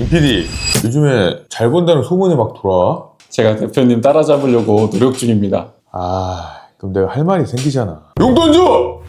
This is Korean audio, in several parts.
PD, 요즘에 잘 번다는 소문이 막 돌아와? 제가 대표님 따라잡으려고 노력 중입니다. 그럼 내가 할 말이 생기잖아. 용돈 줘!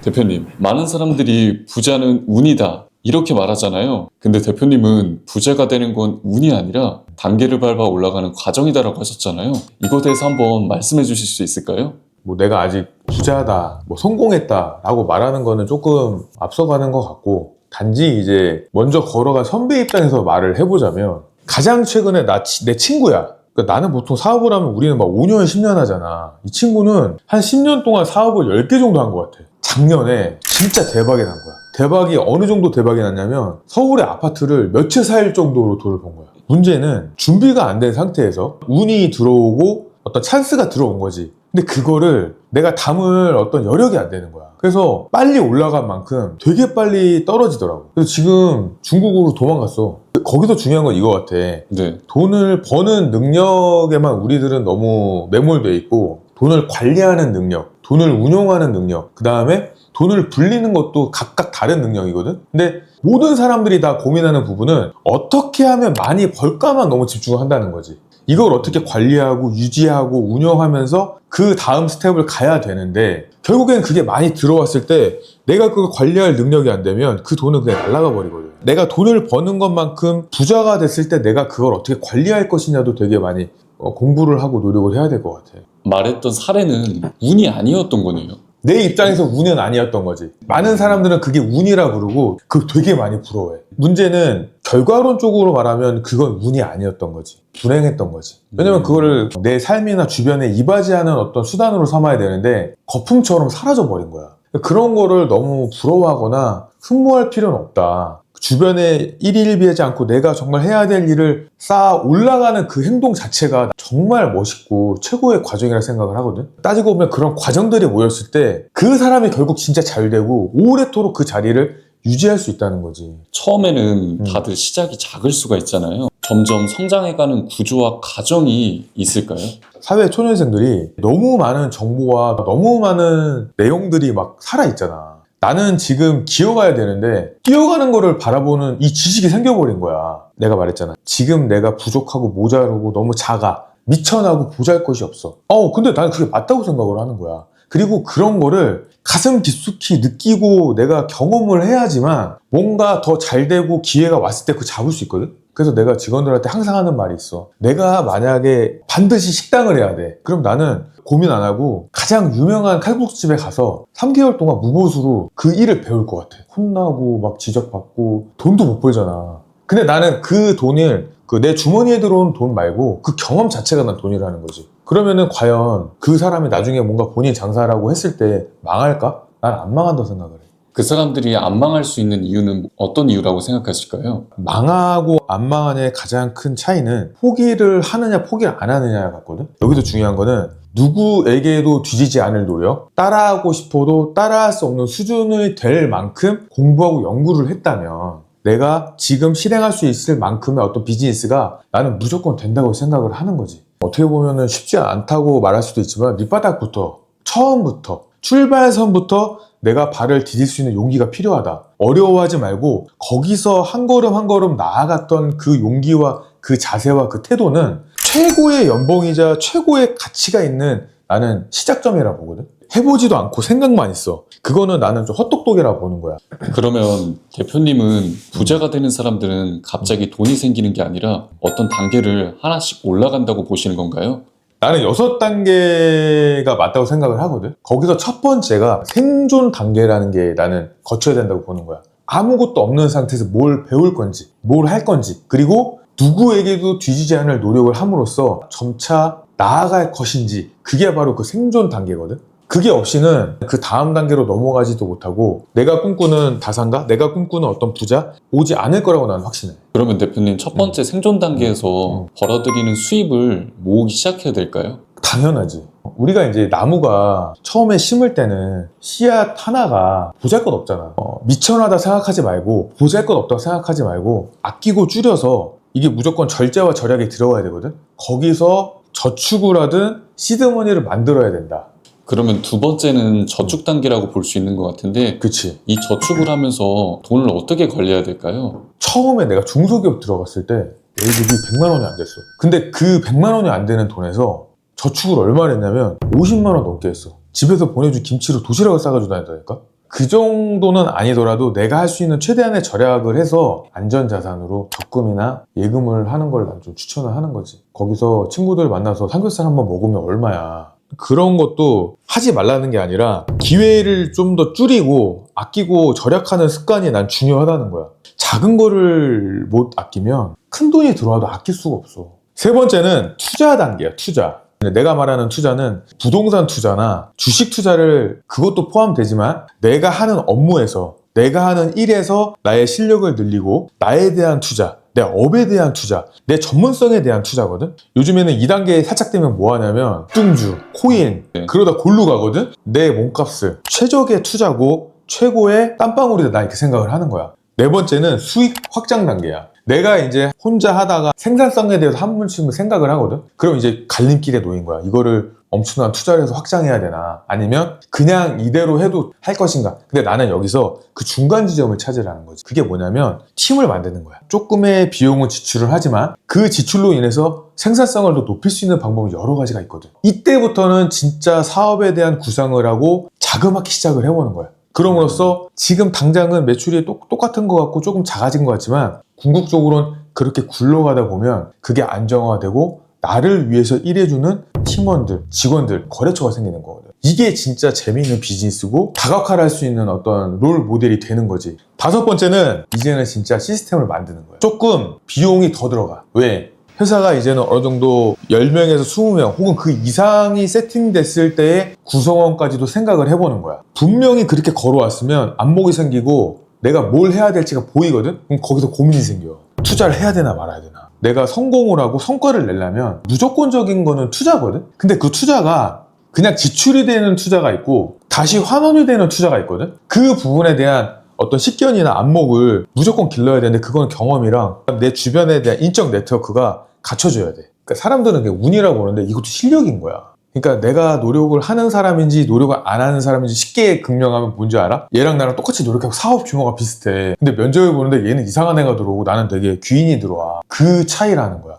대표님, 많은 사람들이 부자는 운이다 이렇게 말하잖아요. 근데 대표님은 부자가 되는 건 운이 아니라 단계를 밟아 올라가는 과정이다라고 하셨잖아요. 이거에 대해서 한번 말씀해 주실 수 있을까요? 뭐 내가 아직 부자다, 뭐 성공했다 라고 말하는 거는 조금 앞서가는 것 같고, 단지 이제 먼저 걸어간 선배 입장에서 말을 해보자면, 가장 최근에 내 친구야. 그러니까 나는 보통 사업을 하면 우리는 막 5년, 10년 하잖아. 이 친구는 한 10년 동안 사업을 10개 정도 한 것 같아. 작년에 진짜 대박이 난 거야. 대박이 어느 정도 대박이 났냐면 서울의 아파트를 몇 채 살 정도로 돈을 번 거야. 문제는 준비가 안 된 상태에서 운이 들어오고 어떤 찬스가 들어온 거지. 근데 그거를 내가 담을 어떤 여력이 안 되는 거야. 그래서 빨리 올라간 만큼 되게 빨리 떨어지더라고. 그래서 지금 중국으로 도망갔어. 거기서 중요한 건 이거 같아. 네. 돈을 버는 능력에만 우리들은 너무 매몰돼 있고, 돈을 관리하는 능력, 돈을 운용하는 능력, 그 다음에 돈을 불리는 것도 각각 다른 능력이거든? 근데 모든 사람들이 다 고민하는 부분은 어떻게 하면 많이 벌까만 너무 집중을 한다는 거지. 이걸 어떻게 관리하고 유지하고 운영하면서 그 다음 스텝을 가야 되는데, 결국엔 그게 많이 들어왔을 때 내가 그걸 관리할 능력이 안 되면 그 돈은 그냥 날아가 버리거든. 내가 돈을 버는 것만큼 부자가 됐을 때 내가 그걸 어떻게 관리할 것이냐도 되게 많이 공부를 하고 노력을 해야 될 것 같아. 말했던 사례는 운이 아니었던 거네요. 내 입장에서 운은 아니었던 거지. 많은 사람들은 그게 운이라 부르고 그거 되게 많이 부러워해. 문제는 결과론적으로 말하면 그건 운이 아니었던 거지. 불행했던 거지. 왜냐면 그거를 내 삶이나 주변에 이바지하는 어떤 수단으로 삼아야 되는데 거품처럼 사라져버린 거야. 그런 거를 너무 부러워하거나 흠모할 필요는 없다. 주변에 일희일비하지 않고 내가 정말 해야 될 일을 쌓아 올라가는 그 행동 자체가 정말 멋있고 최고의 과정이라 생각을 하거든. 따지고 보면 그런 과정들이 모였을 때 그 사람이 결국 진짜 잘 되고 오래도록 그 자리를 유지할 수 있다는 거지. 처음에는 다들 시작이 작을 수가 있잖아요. 점점 성장해가는 구조와 과정이 있을까요? 사회 초년생들이 너무 많은 정보와 너무 많은 내용들이 막 살아있잖아. 나는 지금 기어가야 되는데 뛰어가는 거를 바라보는 이 지식이 생겨버린 거야. 내가 말했잖아. 지금 내가 부족하고 모자르고 너무 작아. 미천하고 보잘것이 없어. 근데 난 그게 맞다고 생각을 하는 거야. 그리고 그런 거를 가슴 깊숙이 느끼고 내가 경험을 해야지만 뭔가 더 잘 되고 기회가 왔을 때 그거 잡을 수 있거든? 그래서 내가 직원들한테 항상 하는 말이 있어. 내가 만약에 반드시 식당을 해야 돼. 그럼 나는 고민 안 하고 가장 유명한 칼국수집에 가서 3개월 동안 무보수로 그 일을 배울 것 같아. 혼나고 막 지적받고 돈도 못 벌잖아. 근데 나는 그 돈을 내 주머니에 들어온 돈 말고 그 경험 자체가 난 돈이라는 거지. 그러면은 과연 그 사람이 나중에 뭔가 본인 장사라고 했을 때 망할까? 난 안 망한다고 생각을 해. 그 사람들이 안 망할 수 있는 이유는 어떤 이유라고 생각하실까요? 망하고 안 망하냐의 가장 큰 차이는 포기를 하느냐 포기를 안 하느냐 같거든. 여기서 중요한 거는 누구에게도 뒤지지 않을 노력, 따라하고 싶어도 따라할 수 없는 수준이 될 만큼 공부하고 연구를 했다면 내가 지금 실행할 수 있을 만큼의 어떤 비즈니스가 나는 무조건 된다고 생각을 하는 거지. 어떻게 보면은 쉽지 않다고 말할 수도 있지만 밑바닥부터, 처음부터, 출발선부터 내가 발을 디딜 수 있는 용기가 필요하다. 어려워하지 말고 거기서 한 걸음 한 걸음 나아갔던 그 용기와 그 자세와 그 태도는 최고의 연봉이자 최고의 가치가 있는 나는 시작점이라고 보거든. 해보지도 않고 생각만 있어. 그거는 나는 좀 헛똑똑이라고 보는 거야. 그러면 대표님은 부자가 되는 사람들은 갑자기 돈이 생기는 게 아니라 어떤 단계를 하나씩 올라간다고 보시는 건가요? 나는 6단계가 맞다고 생각을 하거든. 거기서 첫 번째가 생존 단계라는 게 나는 거쳐야 된다고 보는 거야. 아무것도 없는 상태에서 뭘 배울 건지, 뭘 할 건지, 그리고 누구에게도 뒤지지 않을 노력을 함으로써 점차 나아갈 것인지, 그게 바로 그 생존 단계거든. 그게 없이는 그 다음 단계로 넘어가지도 못하고 내가 꿈꾸는 다산가, 내가 꿈꾸는 어떤 부자 오지 않을 거라고 나는 확신해. 그러면 대표님 첫 번째 생존 단계에서 벌어들이는 수입을 모으기 시작해야 될까요? 당연하지. 우리가 이제 나무가 처음에 심을 때는 씨앗 하나가 보잘것없잖아. 미천하다 생각하지 말고 보잘것없다고 생각하지 말고 아끼고 줄여서 이게 무조건 절제와 절약이 들어가야 되거든. 거기서 저축을 하든 시드머니를 만들어야 된다. 그러면 두 번째는 저축 단계라고 볼 수 있는 것 같은데 그치. 이 저축을 하면서 돈을 어떻게 관리해야 될까요? 처음에 내가 중소기업 들어갔을 때 내 집이 100만 원이 안 됐어. 근데 그 100만 원이 안 되는 돈에서 저축을 얼마나 했냐면 50만 원 넘게 했어. 집에서 보내준 김치로 도시락을 싸가지고 다녔다니까? 그 정도는 아니더라도 내가 할 수 있는 최대한의 절약을 해서 안전자산으로 적금이나 예금을 하는 걸 난 좀 추천을 하는 거지. 거기서 친구들 만나서 삼겹살 한번 먹으면 얼마야. 그런 것도 하지 말라는 게 아니라 기회를 좀 더 줄이고 아끼고 절약하는 습관이 난 중요하다는 거야. 작은 거를 못 아끼면 큰 돈이 들어와도 아낄 수가 없어. 세 번째는 투자 단계야, 투자. 내가 말하는 투자는 부동산 투자나 주식 투자를 그것도 포함되지만 내가 하는 업무에서 내가 하는 일에서 나의 실력을 늘리고 나에 대한 투자, 내 업에 대한 투자, 내 전문성에 대한 투자거든. 요즘에는 2단계에 살짝 되면 뭐 하냐면 뚱주, 코인 그러다 골로 가거든. 내 몸값을 최적의 투자고 최고의 땀방울이다 나 이렇게 생각을 하는 거야. 네 번째는 수익 확장 단계야. 내가 이제 혼자 하다가 생산성에 대해서 한 번쯤은 생각을 하거든? 그럼 이제 갈림길에 놓인 거야. 이거를 엄청난 투자를 해서 확장해야 되나? 아니면 그냥 이대로 해도 할 것인가? 근데 나는 여기서 그 중간 지점을 찾으라는 거지. 그게 뭐냐면 팀을 만드는 거야. 조금의 비용은 지출을 하지만 그 지출로 인해서 생산성을 더 높일 수 있는 방법이 여러 가지가 있거든. 이때부터는 진짜 사업에 대한 구상을 하고 자그맣게 시작을 해보는 거야. 그럼으로써 지금 당장은 매출이 똑같은 것 같고 조금 작아진 것 같지만 궁극적으로는 그렇게 굴러가다 보면 그게 안정화되고 나를 위해서 일해주는 팀원들, 직원들, 거래처가 생기는 거거든. 이게 진짜 재미있는 비즈니스고 다각화를 할 수 있는 어떤 롤 모델이 되는 거지. 다섯 번째는 이제는 진짜 시스템을 만드는 거야. 조금 비용이 더 들어가. 왜? 회사가 이제는 어느 정도 10명에서 20명 혹은 그 이상이 세팅됐을 때의 구성원까지도 생각을 해보는 거야. 분명히 그렇게 걸어왔으면 안목이 생기고 내가 뭘 해야 될지가 보이거든? 그럼 거기서 고민이 생겨. 투자를 해야 되나 말아야 되나. 내가 성공을 하고 성과를 내려면 무조건적인 거는 투자거든? 근데 그 투자가 그냥 지출이 되는 투자가 있고 다시 환원이 되는 투자가 있거든? 그 부분에 대한 어떤 식견이나 안목을 무조건 길러야 되는데 그건 경험이랑 내 주변에 대한 인적 네트워크가 갖춰줘야 돼. 그러니까 사람들은 그게 운이라고 보는데 이것도 실력인 거야. 그러니까 내가 노력을 하는 사람인지 노력을 안 하는 사람인지 쉽게 극명하면 뭔지 알아? 얘랑 나랑 똑같이 노력하고 사업 규모가 비슷해. 근데 면접을 보는데 얘는 이상한 애가 들어오고 나는 되게 귀인이 들어와. 그 차이라는 거야.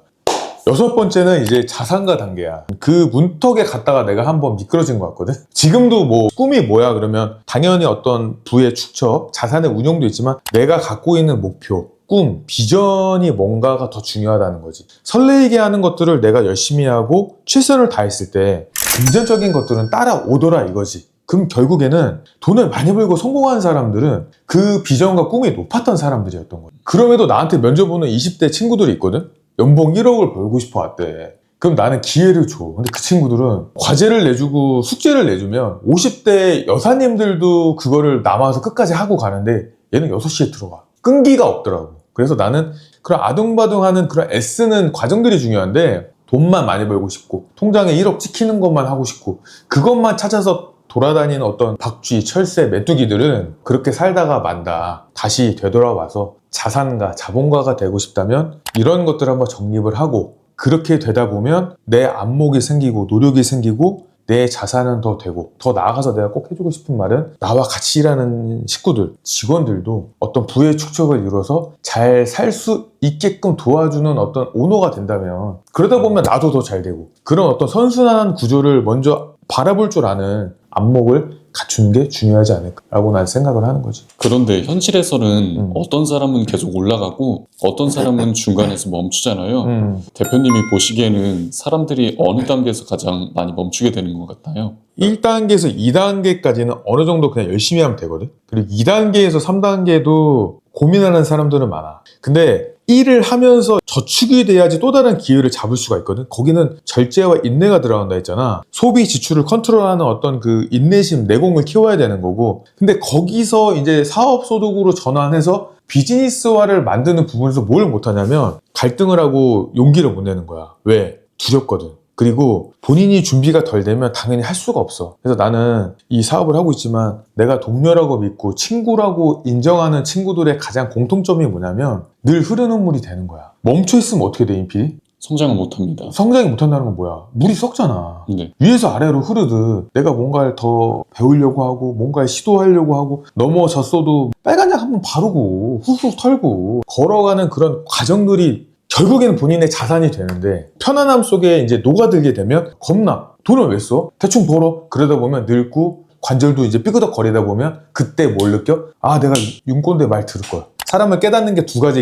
여섯 번째는 이제 자산가 단계야. 그 문턱에 갔다가 내가 한번 미끄러진 것 같거든? 지금도 뭐 꿈이 뭐야 그러면 당연히 어떤 부의 축적, 자산의 운용도 있지만 내가 갖고 있는 목표, 꿈, 비전이 뭔가가 더 중요하다는 거지. 설레이게 하는 것들을 내가 열심히 하고 최선을 다했을 때 금전적인 것들은 따라오더라 이거지. 그럼 결국에는 돈을 많이 벌고 성공한 사람들은 그 비전과 꿈이 높았던 사람들이었던 거야. 그럼에도 나한테 면접 보는 20대 친구들이 있거든? 연봉 1억을 벌고 싶어 왔대. 그럼 나는 기회를 줘. 근데 그 친구들은 과제를 내주고 숙제를 내주면 50대 여사님들도 그거를 남아서 끝까지 하고 가는데 얘는 6시에 들어가. 끈기가 없더라고. 그래서 나는 그런 아둥바둥하는 그런 애쓰는 과정들이 중요한데 돈만 많이 벌고 싶고 통장에 1억 찍히는 것만 하고 싶고 그것만 찾아서 돌아다니는 어떤 박쥐, 철새, 메뚜기들은 그렇게 살다가 만다. 다시 되돌아와서 자산가, 자본가가 되고 싶다면 이런 것들을 한번 정립을 하고 그렇게 되다 보면 내 안목이 생기고 노력이 생기고 내 자산은 더 되고 더 나아가서 내가 꼭 해주고 싶은 말은 나와 같이 일하는 식구들, 직원들도 어떤 부의 축적을 이뤄서 잘 살 수 있게끔 도와주는 어떤 오너가 된다면 그러다 보면 나도 더 잘 되고 그런 어떤 선순환 구조를 먼저 바라볼 줄 아는 안목을 갖추는 게 중요하지 않을까라고 난 생각을 하는 거지. 그런데 현실에서는 어떤 사람은 계속 올라가고 어떤 사람은 중간에서 멈추잖아요. 대표님이 보시기에는 사람들이 어느 단계에서 가장 많이 멈추게 되는 것 같나요? 1단계에서 2단계까지는 어느 정도 그냥 열심히 하면 되거든. 그리고 2단계에서 3단계도 고민하는 사람들은 많아. 근데 일을 하면서 저축이 돼야지 또 다른 기회를 잡을 수가 있거든. 거기는 절제와 인내가 들어간다 했잖아. 소비 지출을 컨트롤하는 어떤 그 인내심, 내공을 키워야 되는 거고. 근데 거기서 이제 사업 소득으로 전환해서 비즈니스화를 만드는 부분에서 뭘 못하냐면 갈등을 하고 용기를 못 내는 거야. 왜? 두렵거든. 그리고 본인이 준비가 덜 되면 당연히 할 수가 없어. 그래서 나는 이 사업을 하고 있지만 내가 동료라고 믿고 친구라고 인정하는 친구들의 가장 공통점이 뭐냐면 늘 흐르는 물이 되는 거야. 멈춰있으면 어떻게 돼, 인필이? 성장을 못합니다. 성장이 못한다는 건 뭐야? 물이 썩잖아. 네. 위에서 아래로 흐르듯 내가 뭔가를 더 배우려고 하고 뭔가를 시도하려고 하고 넘어졌어도 빨간약 한번 바르고 훅훅 털고 걸어가는 그런 과정들이 결국에는 본인의 자산이 되는데 편안함 속에 이제 녹아들게 되면 겁나. 돈을 왜 써? 대충 벌어. 그러다 보면 늙고 관절도 이제 삐그덕 거리다 보면 그때 뭘 느껴? 아, 내가 윤꼰대 말 들을 거야. 사람을 깨닫는 게 두 가지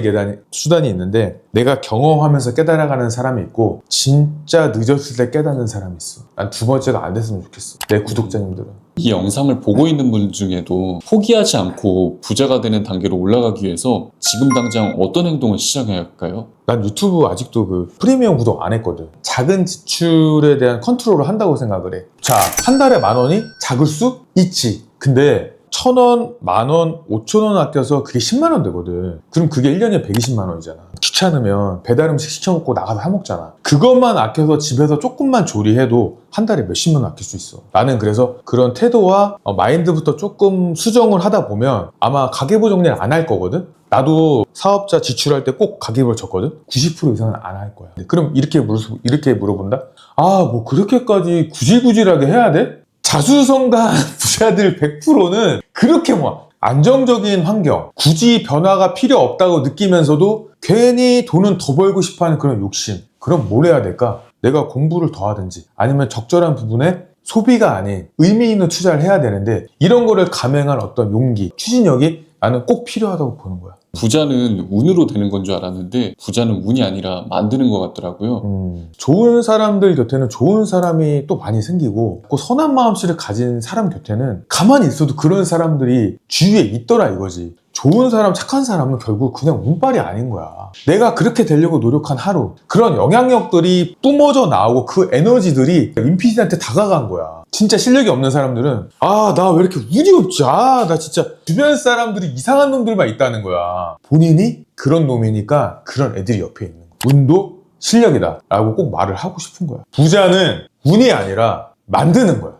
수단이 있는데 내가 경험하면서 깨달아가는 사람이 있고 진짜 늦었을 때 깨닫는 사람이 있어. 난 두 번째가 안 됐으면 좋겠어. 내 구독자님들은. 이 영상을 보고 있는 분 중에도 포기하지 않고 부자가 되는 단계로 올라가기 위해서 지금 당장 어떤 행동을 시작해야 할까요? 난 유튜브 아직도 그 프리미엄 구독 안 했거든. 작은 지출에 대한 컨트롤을 한다고 생각을 해. 자, 한 달에 10,000원이 작을 수 있지. 근데 1,000원, 10,000원, 5,000원 아껴서 그게 10만 원 되거든. 그럼 그게 1년에 120만 원이잖아. 귀찮으면 배달 음식 시켜 먹고 나가서 사 먹잖아. 그것만 아껴서 집에서 조금만 조리해도 한 달에 몇십만 원 아낄 수 있어. 나는 그래서 그런 태도와 마인드부터 조금 수정을 하다 보면 아마 가계부 정리를 안 할 거거든. 나도 사업자 지출할 때 꼭 가계부를 쳤거든. 90% 이상은 안 할 거야. 그럼 이렇게 물어본다. 아, 뭐 그렇게까지 구질구질하게 해야 돼? 자수성가한 부자들 100%는 그렇게 뭐 안정적인 환경, 굳이 변화가 필요 없다고 느끼면서도 괜히 돈은 더 벌고 싶어하는 그런 욕심. 그럼 뭘 해야 될까? 내가 공부를 더 하든지 아니면 적절한 부분에 소비가 아닌 의미 있는 투자를 해야 되는데 이런 거를 감행할 어떤 용기, 추진력이 나는 꼭 필요하다고 보는 거야. 부자는 운으로 되는 건 줄 알았는데 부자는 운이 아니라 만드는 것 같더라고요. 좋은 사람들 곁에는 좋은 사람이 또 많이 생기고 그 선한 마음씨를 가진 사람 곁에는 가만히 있어도 그런 사람들이 주위에 있더라 이거지. 좋은 사람, 착한 사람은 결국 그냥 운빨이 아닌 거야. 내가 그렇게 되려고 노력한 하루, 그런 영향력들이 뿜어져 나오고 그 에너지들이 인피니트한테 다가간 거야. 진짜 실력이 없는 사람들은 아, 나 왜 이렇게 운이 없지? 아, 나 진짜 주변 사람들이 이상한 놈들만 있다는 거야. 본인이 그런 놈이니까 그런 애들이 옆에 있는 거야. 운도 실력이다 라고 꼭 말을 하고 싶은 거야. 부자는 운이 아니라 만드는 거야.